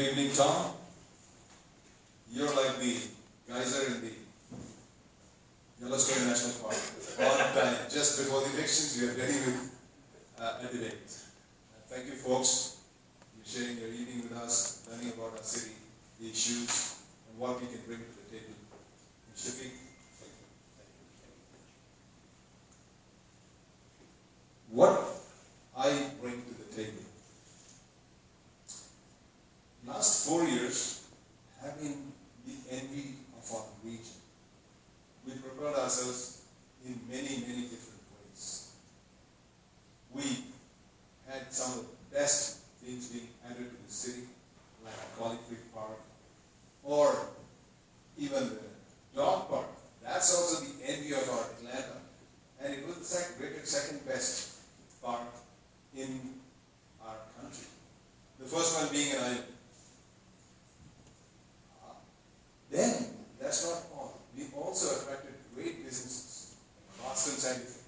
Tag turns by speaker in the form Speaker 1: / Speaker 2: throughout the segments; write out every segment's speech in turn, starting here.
Speaker 1: Good evening, Tom. You're like the geyser in the Yellowstone National Park. On time, just before the elections, we are ready with a debate. Thank you, folks, for sharing your evening with us, learning about our city, the issues, and what we can bring to the table. And Shafiq, thank you. What I bring to the table. Last 4 years have been the envy of our region. We prepared ourselves in many, many different ways. We had some of the best things being added to the city, like Collie Creek Park, or even the dog park. That's also the envy of our Atlanta. And it was the rated second best park in our country. The first one being an island. Then, that's not all. We also attracted great businesses. Boston Scientific,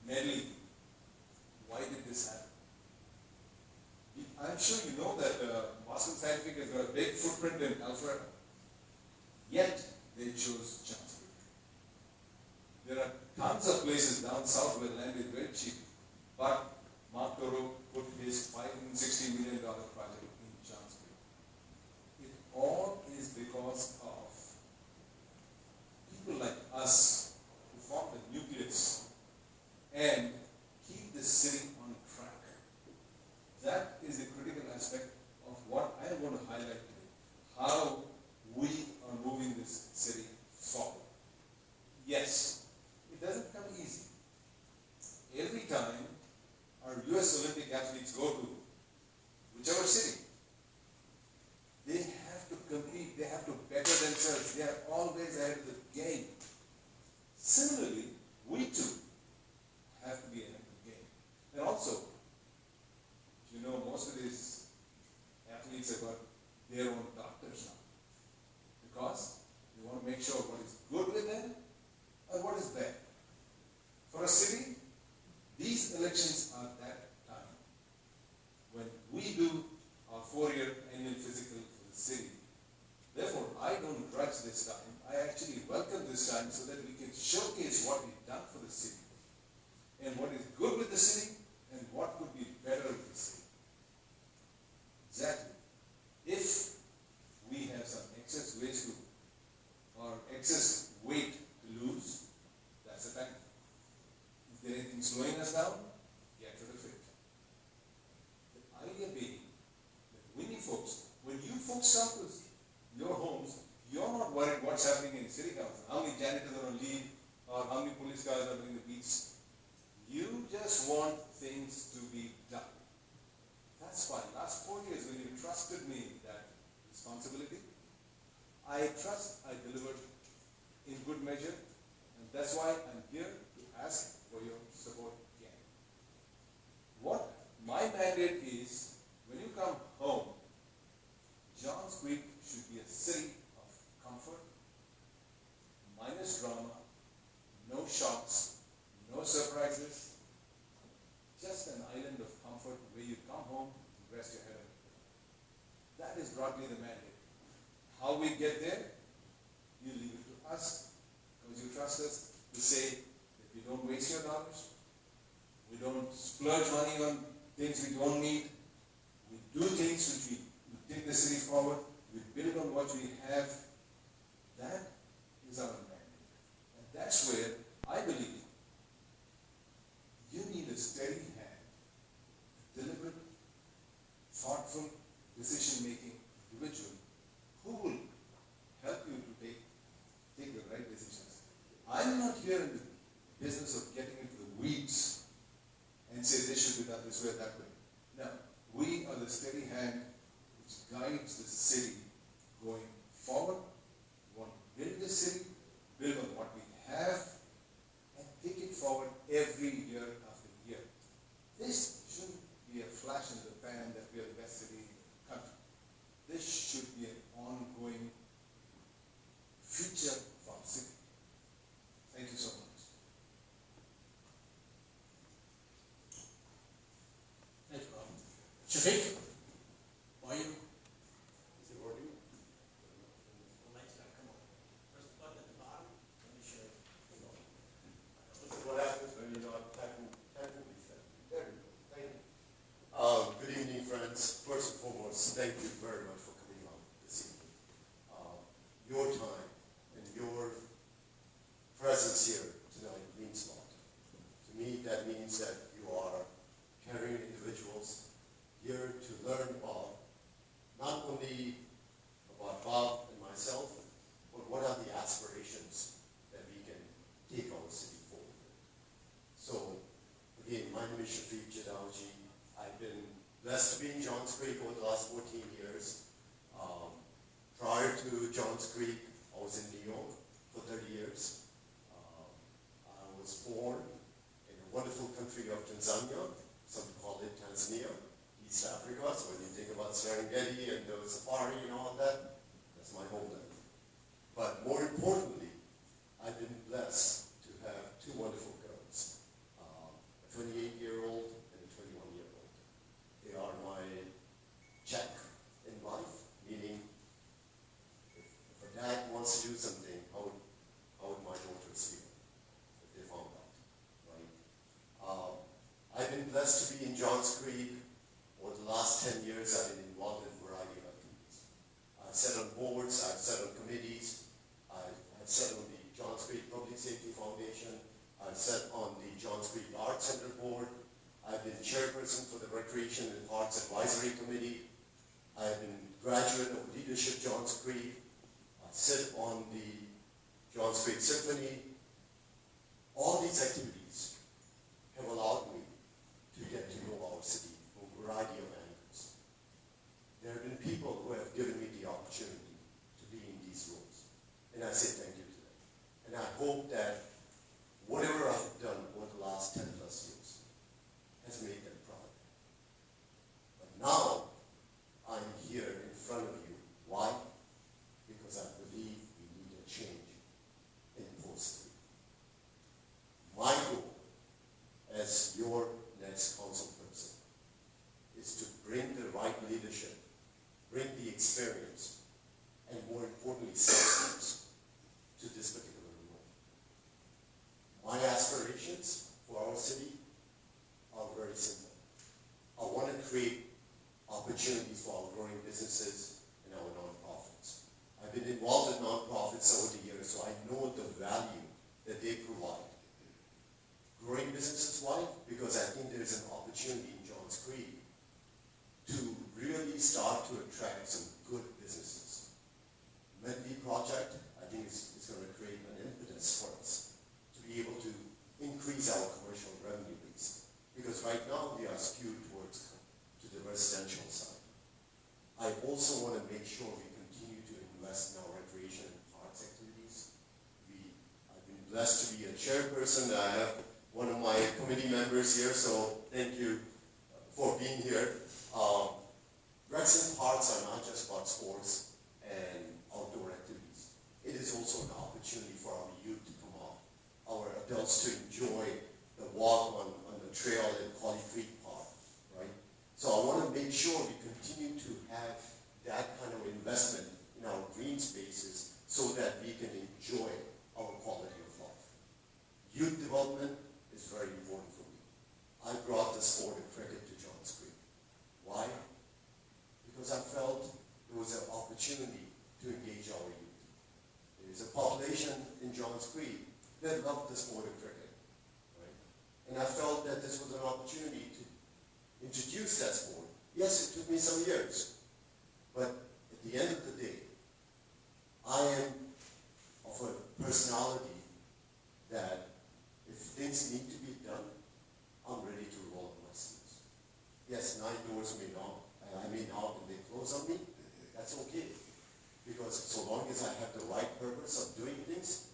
Speaker 1: Nelly. Why did this happen? I'm sure you know that Boston Scientific has got a big footprint in Alpharetta. Yet, they chose Johns Creek. There are tons of places down south where land is very cheap. But Mark Toro put his $560 million project in Johns Creek. It all is because of people like us who form the nucleus and keep the city on track. That is the critical aspect of what I want to highlight today. How we are moving this city forward. Yes, it doesn't come easy. Every time our US Olympic athletes go to whichever city, they have to compete, they have to better themselves, they are always ahead of the game. Similarly, we too have to be ahead of the game. And also, you know, most of these athletes have got their own doctors now. Because they want to make sure what is good with them and what is bad. For a city, these elections are that time when we do our 4-year annual physical for the city. Therefore, I don't grudge this time. I actually welcome this time so that we can showcase what we've done for the city and what is good with the city and what could be better with the city. Exactly. If we have some excess waste or excess weight to lose, that's the time. If there is anything slowing us down, get rid of it. The idea being that winning folks, when you folks come to your homes, you're not worried what's happening in city council, how many janitors are on leave, or how many police cars are doing the beats. You just want things to be done. That's why last 4 years when you trusted me that responsibility, I trust I delivered in good measure, and that's why I'm here to ask for your support again. What my mandate is, when you come home, Johns Creek should be a city of comfort, minus drama, no shocks, no surprises, just an island of comfort where you come home and rest your head on it. That is broadly the mandate. How we get there, you leave it to us, because you trust us to say that we don't waste your dollars, we don't splurge money on things we don't need, we do things which we take the city forward, we build on what we have. That is our mandate. And that's where I believe you need a steady hand, a deliberate, thoughtful, decision-making individual who will help you to take the right decisions. I'm not here in the business of getting into the weeds and say this should be done this way or that way. No, we are the steady hand which guides the city going forward. We want to build the city, build on what we have, and take it forward every year after year. This shouldn't be a flash in the pan that we are the best city in the country. This should be an ongoing future of our city. Thank you so much.
Speaker 2: Thank you, Rob. Shafiq, why you foremost, thank you very much for coming out this evening. Your time and your presence here tonight means a lot. To me, that means that you are caring individuals here to learn about not only about Bob and myself, but what are the aspirations that we can take our city forward. So, again, my name is Shafiq Jadavji. I've been blessed to be in Johns Creek over the last 14 years. Prior to Johns Creek, I was in New York for 30 years. I was born in a wonderful country of Tanzania. Some call it Tanzania, East Africa. So when you think about Serengeti and the safari and all that, that's my homeland. But more importantly, I've been blessed to have two wonderful girls, a 28-year-old and a 21-year-old. They are my check in life, meaning if a dad wants to do something, how would my daughters feel if they found out, right? I've been blessed to be in Johns Creek. Over the last 10 years, I've been involved in a variety of activities. I've sat on boards, I've sat on committees, I've sat on the Johns Creek Public Safety Foundation, I've sat on the Johns Creek Arts Center Board, I've been chairperson for the Recreation and Parks Advisory Committee, I've been graduate of Leadership Johns Creek, I sit on the Johns Creek Symphony. All these activities have allowed me to get to know our city from a variety of angles. There have been people who have given me the opportunity to be in these roles, and I say thank you to them. And I hope that whatever I've done over the last 10 plus years has made them proud. But now, I'm here in front of you. Why? Because I believe we need a change in post 3. My goal as your next council person is to bring the right leadership, bring the experience, and more importantly, substance to this particular role. My aspirations for our city are very simple. I want to create opportunities for our growing businesses and our nonprofits. I've been involved in nonprofits over the years, so I know the value that they provide. Growing businesses, why? Because I think there's an opportunity in Johns Creek to really start to attract some good businesses. Medley project, I think is going to create an impetus for us to be able to increase our commercial revenue base. Because right now we are skewed towards to the residential side. I also want to make sure we continue to invest in our recreation and arts activities. I've been blessed to be a chairperson. I have one of my committee members here, so thank you for being here. Recs and parks are not just about sports and outdoor activities. It is also an opportunity for our youth to come out, our adults to enjoy the walk on the trail in Holly Creek Park, right? So I want to make sure we continue to have that kind of investment in our green spaces so that we can enjoy our quality of life. Youth development is very important for me. I brought the sport of cricket to Johns Creek. Why? Because I felt there was an opportunity to engage our youth. There is a population in Johns Creek that loved the sport of cricket, right? And I felt that this was an opportunity to introduce that sport. Yes, it took me some years, but at the end of the day, I am of a personality that if things need to be done, I'm ready to roll up my sleeves. Yes, 9 doors may knock, and I may knock and they close on me. That's okay. Because so long as I have the right purpose of doing things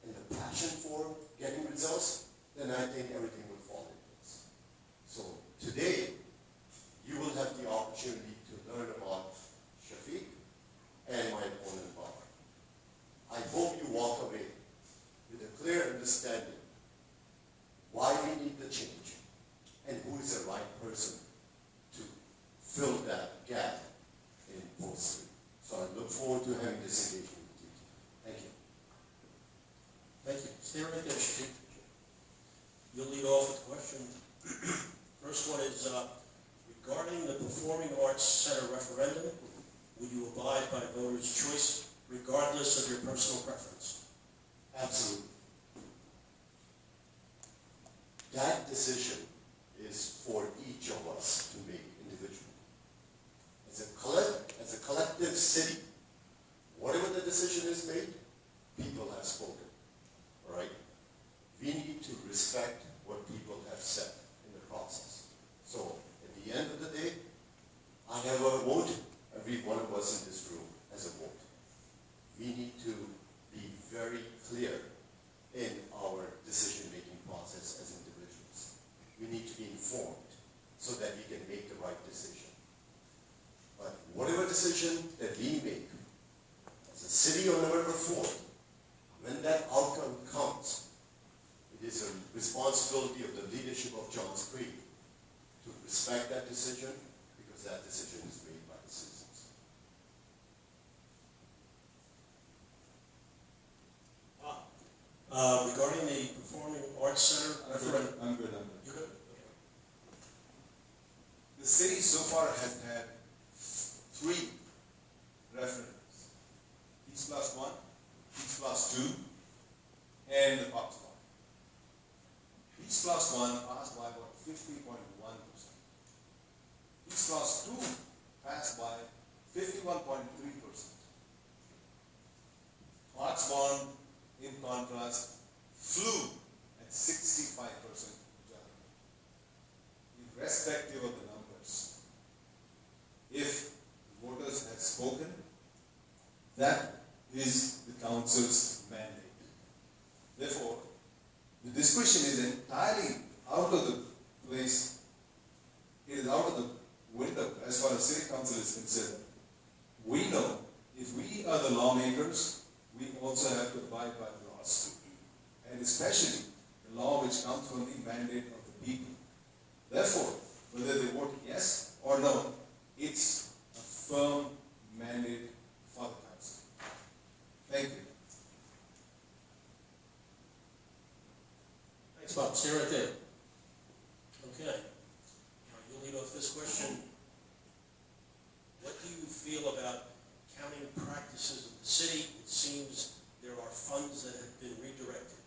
Speaker 2: and the passion for getting results, then I think everything will fall in place. So today, you will have the opportunity to learn about Shafiq and my opponent Bob. I hope you walk away with a clear understanding why we need the change and who is the right person to fill that gap in post 3. So I look forward to having this engagement with you. Thank you.
Speaker 3: Thank you. Stay right there, Shafiq. You'll lead off with a question. First one is, we've regarding the Performing Arts Center referendum, will you abide by voters' choice regardless of your personal preference?
Speaker 2: Absolutely. That decision is for each of us to make individually. As a collective city, whatever the decision is made, people have spoken. All right? We need to respect what people have said in the process. So, at the end of the day, I have a vote. Every one of us in this room has a vote. We need to be very clear in our decision-making process as individuals. We need to be informed so that we can make the right decision. But whatever decision that we make as a city on November 4th, when that outcome comes, it is a responsibility of the leadership of Johns Creek to respect that decision, because that decision is made by the citizens.
Speaker 3: Regarding the Performing Arts Center referendum.
Speaker 1: I'm good.
Speaker 3: You good?
Speaker 1: The city so far has had 3 referendums. East Plus 1, East Plus 2, and the Pops 1. East Plus 1 passed by about 50.1%. East Plus 2 passed by 51.3%. Pots 1, in contrast, flew at 65%. Irrespective of the numbers, if voters have spoken, that is the council's mandate. Therefore, the discussion is entirely out of the place. It is out of the window as far as city council is concerned. We know if we are the lawmakers, we also have to abide by the laws, and especially the law which comes from the mandate of the people. Therefore, whether they vote yes or no, it's a firm mandate for the council. Thank you.
Speaker 3: Thanks, Bob. Stay right there. Okay. Now, you'll lead off this question. What do you feel about accounting practices of the city? It seems there are funds that have been redirected.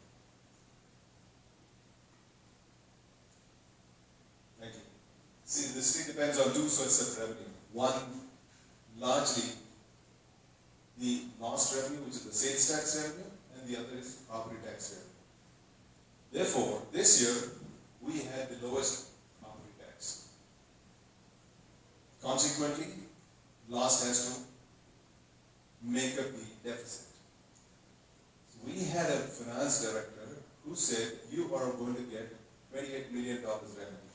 Speaker 1: Thank you. See, the city depends on 2 sources of revenue. One, largely the lost revenue, which is the sales tax revenue, and the other is property tax revenue. Therefore, this year, we had the lowest property tax. Consequently, loss has to make up the deficit. We had a finance director who said, you are going to get $28 million revenue.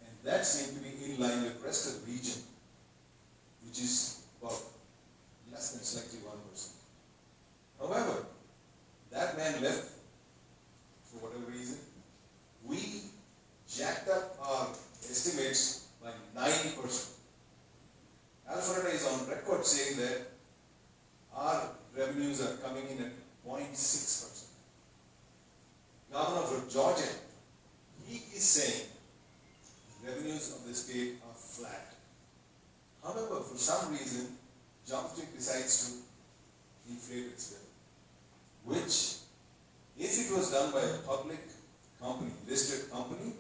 Speaker 1: And that seemed to be in line with the rest of the region, which is about less than slightly 1%. However, that man left for whatever reason. We jacked up our estimates by 90%. Alpharetta is on record saying that our revenues are coming in at 0.6%. Governor of Georgia, he is saying revenues of the state are flat. However, for some reason, Shafiq decides to inflate its bill, which, if it was done by a public company, listed company,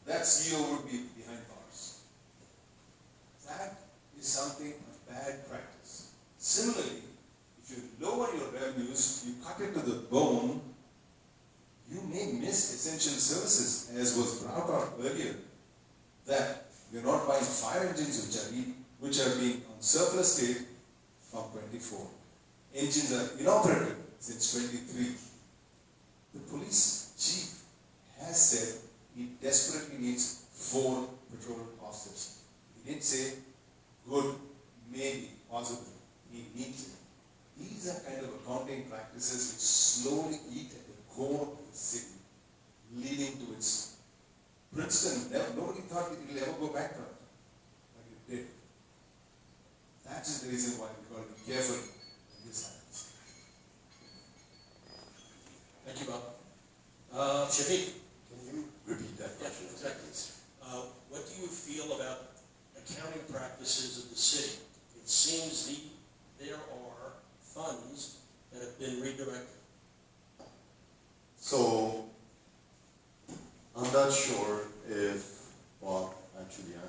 Speaker 1: that CEO would be behind bars. That is something of bad practice. Similarly, if you lower your revenues, you cut it to the bone, you may miss essential services, as was brought out earlier, that you're not buying fire engines which are being on surplus state from 24. Engines are inoperative since 23. The police chief has said he desperately needs 4 patrol officers. He didn't say good, maybe, possible. He needs it. These are kind of accounting practices which slowly eat at the core of the city, leading to its Princeton. Nobody thought it will ever go bankrupt, but it did. That is the reason why we got to be careful when this happens.
Speaker 3: Thank you, Bob. Shafiq.
Speaker 2: Can you repeat that question?
Speaker 3: Yeah, exactly. What do you feel about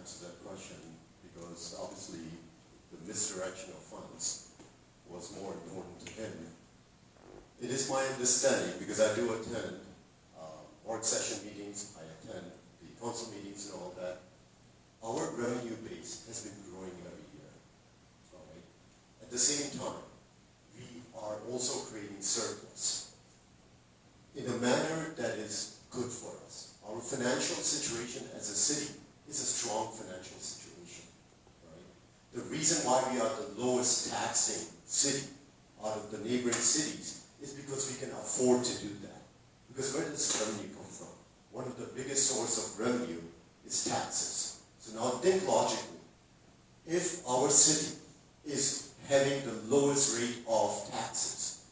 Speaker 2: answer that question because obviously the misdirection of funds was more important to him. It is my understanding, because I do attend work session meetings, I attend the council meetings and all that, our revenue base has been growing every year. All right? At the same time, we are also creating surplus in a manner that is good for us. Our financial situation as a city is a strong financial situation. Right? The reason why we are the lowest taxing city out of the neighboring cities is because we can afford to do that. Because where does revenue come from? One of the biggest source of revenue is taxes. So now think logically. If our city is having the lowest rate of taxes,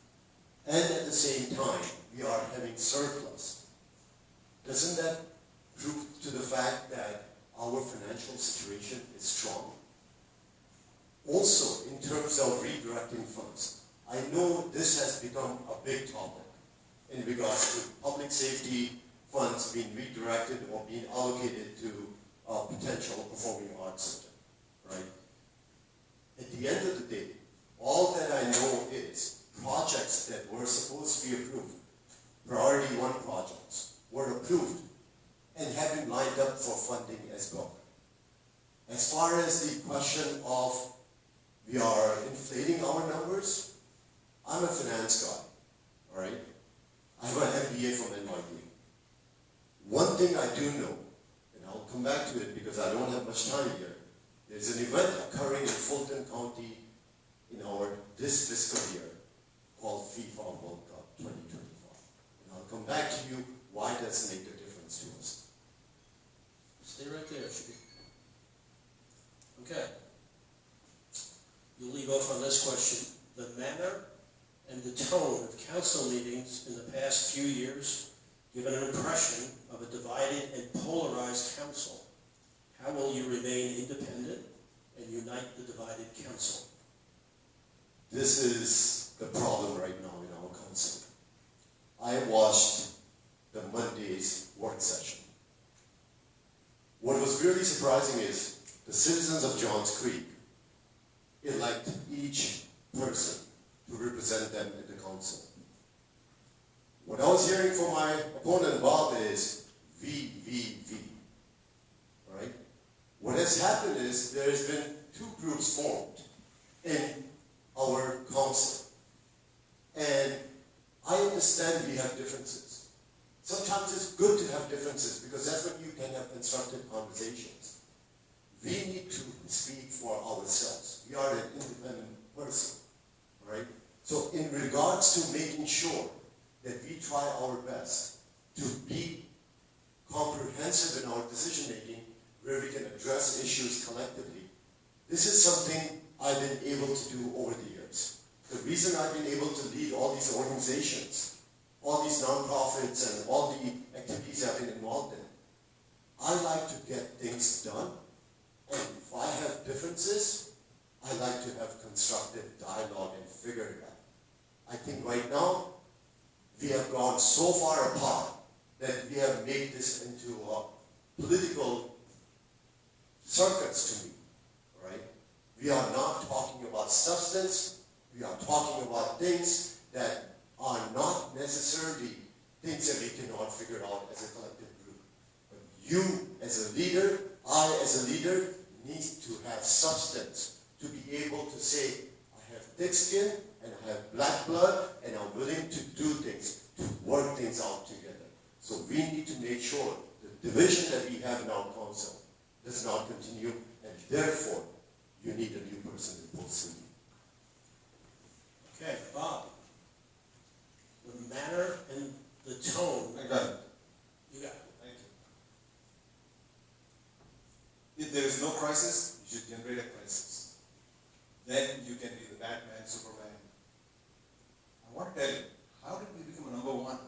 Speaker 2: and at the same time we are having surplus, doesn't that prove to the fact that our financial situation is strong? Also, in terms of redirecting funds, I know this has become a big topic in regards to public safety funds being redirected or being allocated to a potential performing arts center, right? At the end of the day, all that I know is projects that were supposed to be approved, priority 1 projects, were approved and have been lined up for funding as well. As far as the question of we are inflating our numbers, I'm a finance guy, all right? I have an MBA from NYU. One thing I do know, and I'll come back to it because I don't have much time here, there's an event occurring in Fulton County in this fiscal year called FIFA World Cup 2025. And I'll come back to you why does it make a difference to us.
Speaker 3: Stay right there, Shafiq. Okay. You'll leave off on this question. The manner and the tone of council meetings in the past few years give an impression of a divided and polarized council. How will you remain independent and unite the divided council?
Speaker 2: This is the problem right now in our council. I watched the Monday's work session. What was really surprising is the citizens of Johns Creek elect each person to represent them in the council. What I was hearing from my opponent, Bob, is V. Right? What has happened is there has been 2 groups formed in our council. And I understand we have differences. Sometimes it's good to have differences because that's when you can have constructive conversations. We need to speak for ourselves. We are an independent person, right? So in regards to making sure that we try our best to be comprehensive in our decision making, where we can address issues collectively, this is something I've been able to do over the years. The reason I've been able to lead all these organizations, all these nonprofits and all the activities I've been involved in, I like to get things done. And if I have differences, I like to have constructive dialogue and figure it out. I think right now, we have gone so far apart that we have made this into a political circus to me, right? We are not talking about substance, we are talking about things that are not necessarily things that we cannot figure out as a collective group. But you as a leader, I as a leader, need to have substance to be able to say, I have thick skin and I have black blood and I'm willing to do things, to work things out together. So we need to make sure the division that we have in our council does not continue, and therefore you need a new person in post.
Speaker 3: Okay, Bob. The manner and the tone.
Speaker 1: I got it.
Speaker 3: You got it.
Speaker 1: Thank you. If there is no crisis, you should generate a crisis. Then you can be the Batman, Superman. I want to tell you, how did we become a number 1?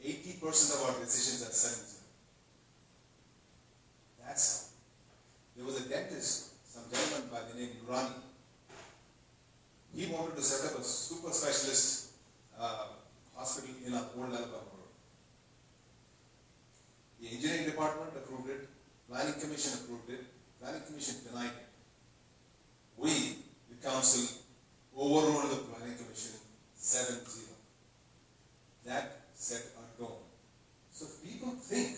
Speaker 1: 80% of our decisions are 7-0. That's how. There was a dentist, some gentleman by the name Nurani. He wanted to set up a super specialist hospital in our old Alabama road. The engineering department approved it, Planning Commission approved it, Planning Commission denied it. We, the council, overruled the Planning Commission 7-0. That set our tone. So if people think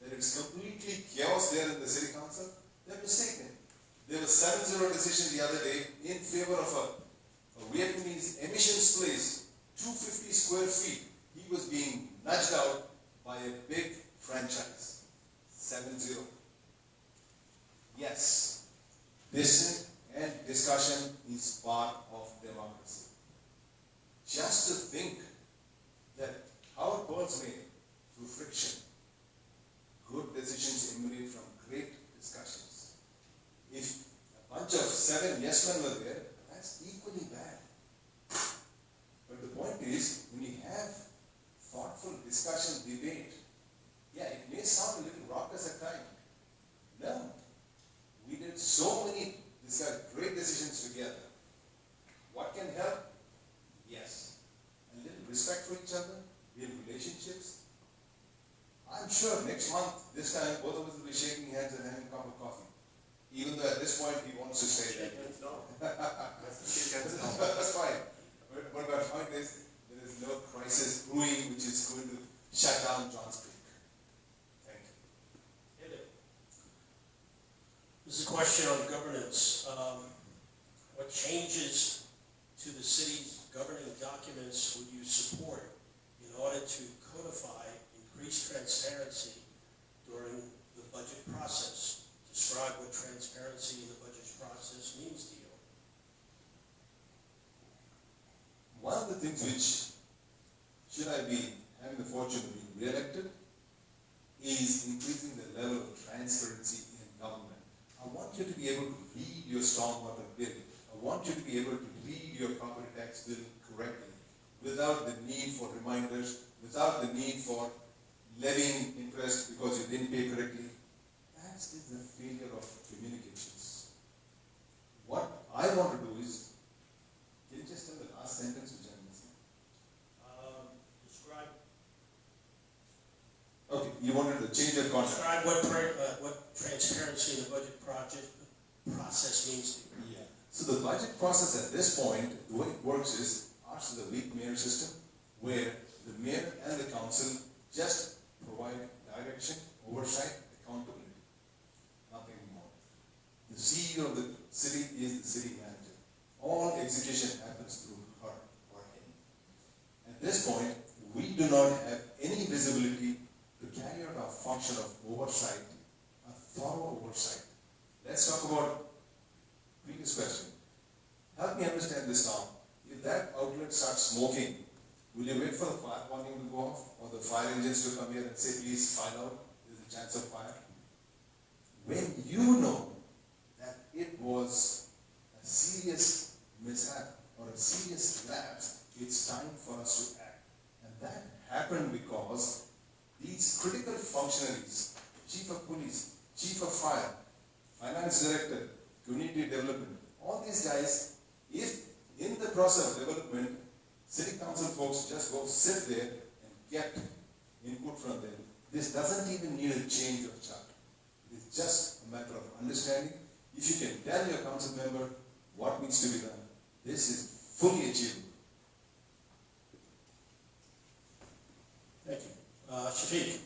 Speaker 1: that it's completely chaos there in the city council, they're mistaken. There was 7-0 decision the other day in favor of a Vietnamese emissions place, 250 square feet. He was being nudged out by a big franchise. 7-0. Yes, dissent and discussion is part of democracy. Just to think that how it was made through friction, good decisions emanate from great discussions. If a bunch of 7 yes men were there, that's equally bad. But the point is, when you have thoughtful discussion, debate, yeah, it may sound a little raucous at times. No. We did so many great decisions together. What can help? Yes. A little respect for each other, real relationships. I'm sure next month, this time, both of us will be shaking hands and having a cup of coffee. Even though at this point he wants to say that. That's fine. But my point is, there is no crisis brewing which is going to shut down Johns Creek. Thank you.
Speaker 3: This is a question on governance. What changes to the city's governing documents would you support in order to codify increased transparency during the budget process? Describe what transparency in the budget process means to you.
Speaker 1: One of the things which, should I be having the fortune of being re-elected, is increasing the level of transparency in government. I want you to be able to read your stormwater bill. I want you to be able to read your property tax bill correctly, without the need for reminders, without the need for levying interest because you didn't pay correctly. That is the failure of communications. What I want to do is, can you just tell the last sentence which I'm missing?
Speaker 3: Describe.
Speaker 1: Okay, you wanted to change your concept.
Speaker 3: Describe what transparency in the budget process means to you.
Speaker 1: Yeah. So the budget process at this point, the way it works is, ours is a weak mayor system, where the mayor and the council just provide direction, oversight, accountability. Nothing more. The CEO of the city is the city manager. All execution happens through her or him. At this point, we do not have any visibility to carry out our function of oversight, a thorough oversight. Let's talk about previous question. Help me understand this now. If that outlet starts smoking, will you wait for the fire warning to go off, or the fire engines to come here and say, please file out, there's a chance of fire? When you know that it was a serious mishap or a serious lapse, it's time for us to act. And that happened because these critical functionaries, chief of police, chief of fire, finance director, community development, all these guys, if in the process of development, city council folks just go sit there and get input from them, this doesn't even need a change of chart. It's just a matter of understanding. If you can tell your council member what needs to be done, this is fully achievable.
Speaker 3: Thank you. Shafiq,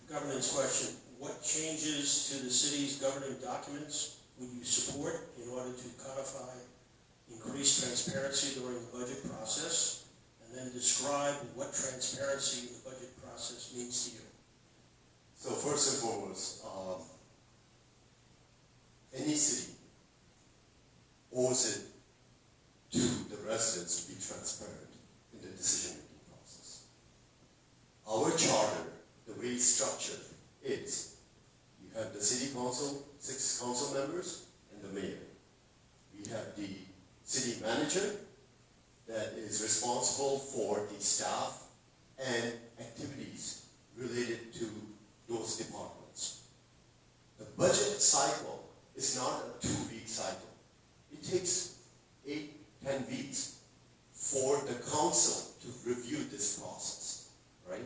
Speaker 3: governance question. What changes to the city's governing documents would you support in order to codify increased transparency during the budget process? And then describe what transparency in the budget process means to you.
Speaker 2: So first and foremost, any city owes it to the residents to be transparent in the decision-making process. Our charter, the way it's structured, is you have the city council, 6 council members, and the mayor. We have the city manager that is responsible for the staff and activities related to those departments. The budget cycle is not a 2-week cycle. It takes 8-10 weeks for the council to review this process, right?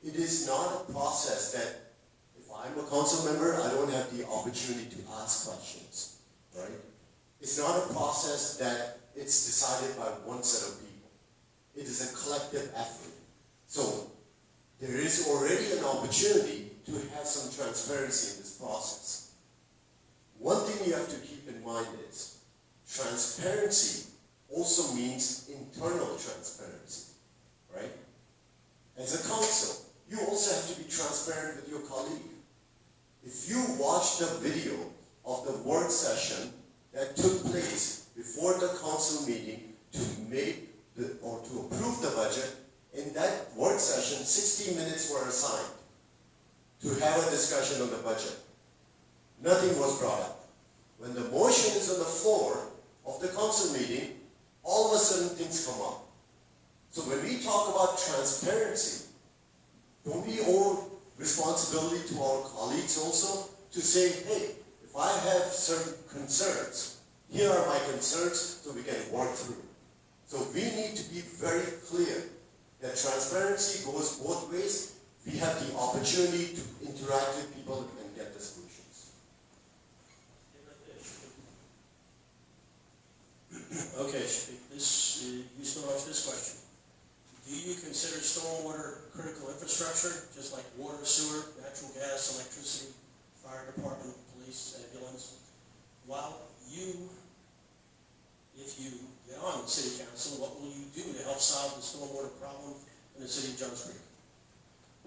Speaker 2: It is not a process that if I'm a a council member, I don't have the opportunity to ask questions, right? It's not a process that it's decided by one set of people. It is a collective effort. So there is already an opportunity to have some transparency in this process. One thing you have to keep in mind is transparency also means internal transparency, right? As a council, you also have to be transparent with your colleague. If you watch the video of the work session that took place before the council meeting to make or to approve the budget, in that work session, 60 minutes were assigned to have a discussion on the budget. Nothing was brought up. When the motion is on the floor of the council meeting, all of a sudden things come up. So when we talk about transparency, don't we owe responsibility to our colleagues also to say, hey, if I have certain concerns, here are my concerns so we can work through. So we need to be very clear that transparency goes both ways. We have the opportunity to interact with people and get the solutions.
Speaker 3: Okay, Shafiq, you start off this question. Do you consider stormwater critical infrastructure, just like water, sewer, natural gas, electricity, fire department, police, ambulance? While if you get on the city council, what will you do to help solve the stormwater problem in the city of Johns Creek?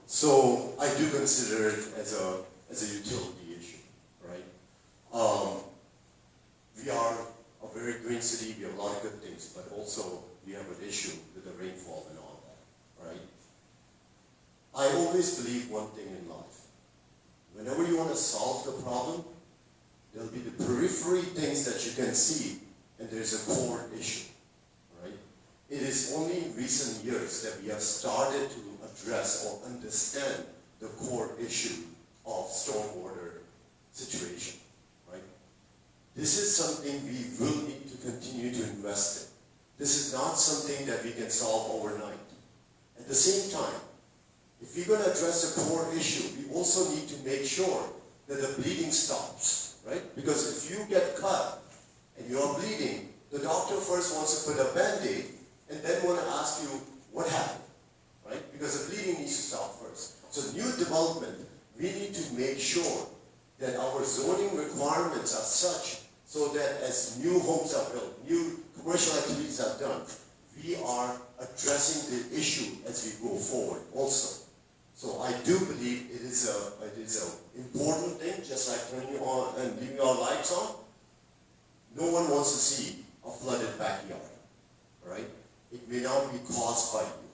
Speaker 2: So I do consider it as a utility issue, right? We are a very green city. We have a lot of good things, but also we have an issue with the rainfall and all that, right? I always believe one thing in life. Whenever you want to solve the problem, there'll be the periphery things that you can see, and there's a core issue, right? It is only in recent years that we have started to address or understand the core issue of stormwater situation, right? This is something we will need to continue to invest in. This is not something that we can solve overnight. At the same time, if we're going to address the core issue, we also need to make sure that the bleeding stops, right? Because if you get cut and you're bleeding, the doctor first wants to put a Band-Aid and then want to ask you what happened, right? Because the bleeding needs to stop first. So new development, we need to make sure that our zoning requirements are such so that as new homes are built, new commercial activities are done, we are addressing the issue as we go forward also. So I do believe it is an important thing, just like turning you on and leaving our lights on. No one wants to see a flooded backyard, right? It may not be caused by you,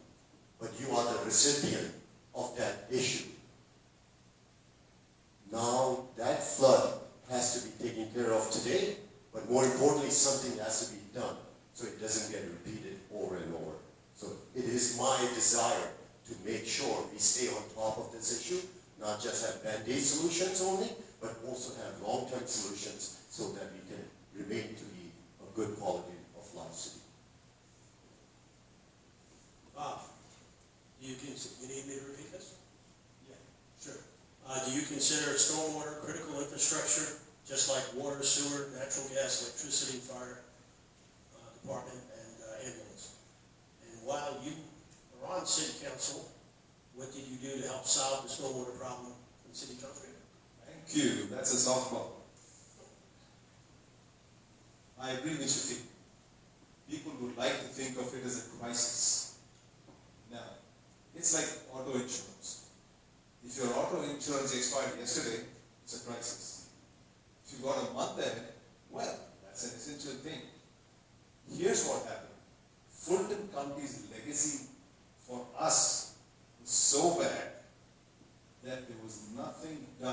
Speaker 2: but you are the recipient of that issue. Now that flood has to be taken care of today, but more importantly, something has to be done so it doesn't get repeated over and over. So it is my desire to make sure we stay on top of this issue, not just have Band-Aid solutions only, but also have long-term solutions so that we can remain to be a good quality of life city.
Speaker 3: Bob, you need me to repeat this? Yeah, sure. Do you consider stormwater critical infrastructure, just like water, sewer, natural gas, electricity, fire department, and ambulance? And while you are on city council, what did you do to help solve the stormwater problem in the city of Johns Creek?
Speaker 1: Thank you. That's a softball. I agree with Shafiq. People would like to think of it as a crisis. Now, it's like auto insurance. If your auto insurance expired yesterday, it's a crisis. If you got a month ahead, well, that's an essential thing. Here's what happened. Fulton County's legacy for us was so bad that there was nothing done